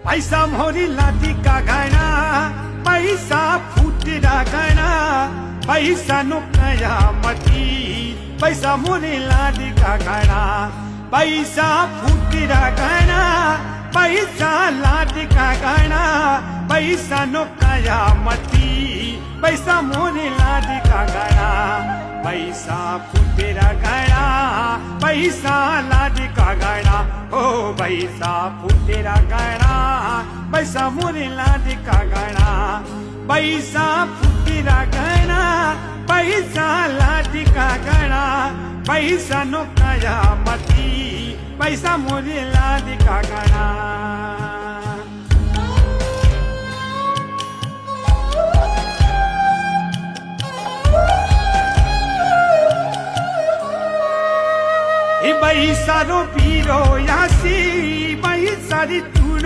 पैसा मोरी लादी का गाना पैसा फुटेरा गाना पैसा नो कयामती पैसा मोरी लादी का गाना पैसा फुटेरा गाना पैसा लादी का गाना पैसा नो कयामती पैसा मोरी लादी का गाना पैसा फुटेरा गाना पैसा लादी का गाना ओ पैसा फुटेरा गाना पैसा मोरी लादी का गाना पैसा फुटेरा गाना पैसा लादी का गाना पैसा नो कयामती पैसा मोरी लादी का गाना पैसा रो पीरो यासी पैसा री